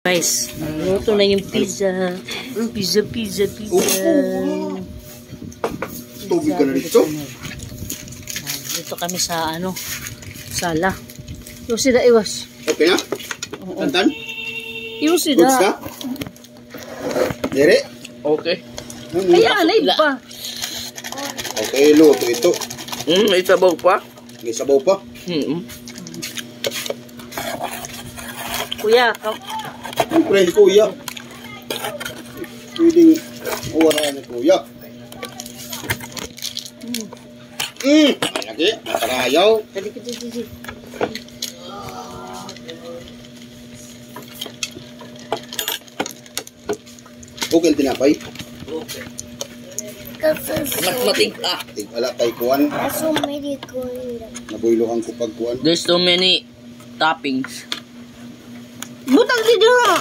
Guys, luto na yung pizza. Pizza. Tubig ka na dito. Dito kami sa sala. Yung sila iwas. Okay na? Tantan? Yung sila. Goods ka? Dere? Okay. Kaya na iba. Okay, luto ito. May sabaw pa? May sabaw pa. Kuya, Siyempre, kuya. Pwedeng uwaran ni kuya. Lagi, matarayaw. dali. Okay, tinapay. Okay. Matig Tig-ala kay kuwan. That's so many good. Nabuylohan ko pag kuwan. There's so many toppings. butang si Dura.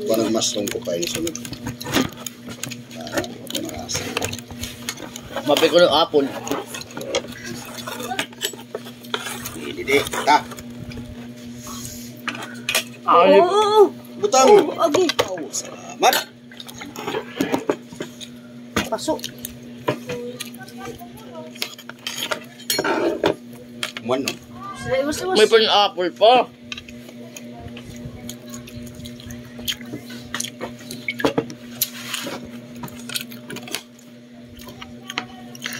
Parang mastong ko pa yung sunod. Marasa. Mapay ko ng apple. Didi, ta. Oo. Butang. Okay. Salamat. Pasok. Muan, no? Sila iwas. May pineapple pa.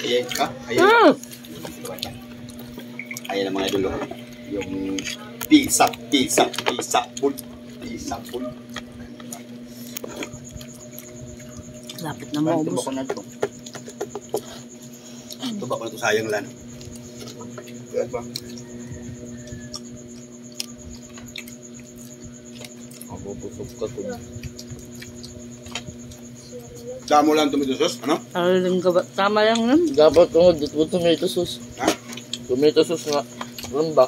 Ayan ka? Ayan ang mga idolo. Yung pizza pool. Lapit na maubos. Tumbok ko na ito. Tuba ko na ito sayang lan. Kaya ba? Mabubusog ka to. Damo lang tomato sauce, ano? Tama lang nun. Dapat kung tomato sauce. Ha? Tomato sauce nga. Ramba.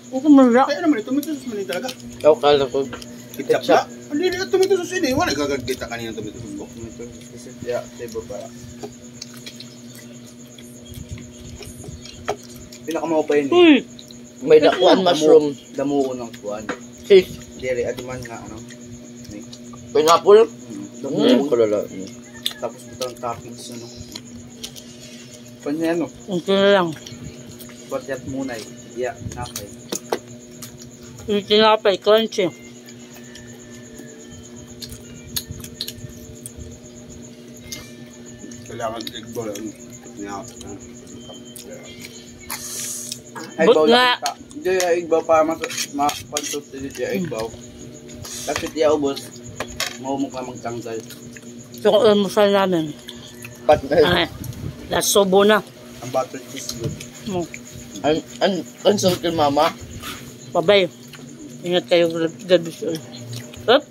Huwag ka marunok. Kaya naman, tomato sauce man talaga. Ikaw kala ko. Ketchup na. Hindi na tomato sauce yun eh. Wala gagagkita kanina tomato sauce ko. Tomato sauce kasi kaya table para. Pinakamao pa yun eh. Uy. May nakuan mushroom. Damuo ng kuwan. Fish. Dere, atiman nga ano. Pineapple. Damuo. Kalala. Tapos ito ang toppings ano. Panya ano. Unti na lang. Batyat muna eh. Yeah, napay. Yung tinapay, crunchy. Kailangan egg ball. Ay, But baw nga. lang. Hindi yung igbaw para mapag-substitute yung igbaw. Kasi tiya ubos, maumok ka magtanggal. So, kung almusal namin. Pat na. Last sobo na. Ang butter cheese good. Ang salt kay mama. Pabay. Ingat kayo gabi. Up.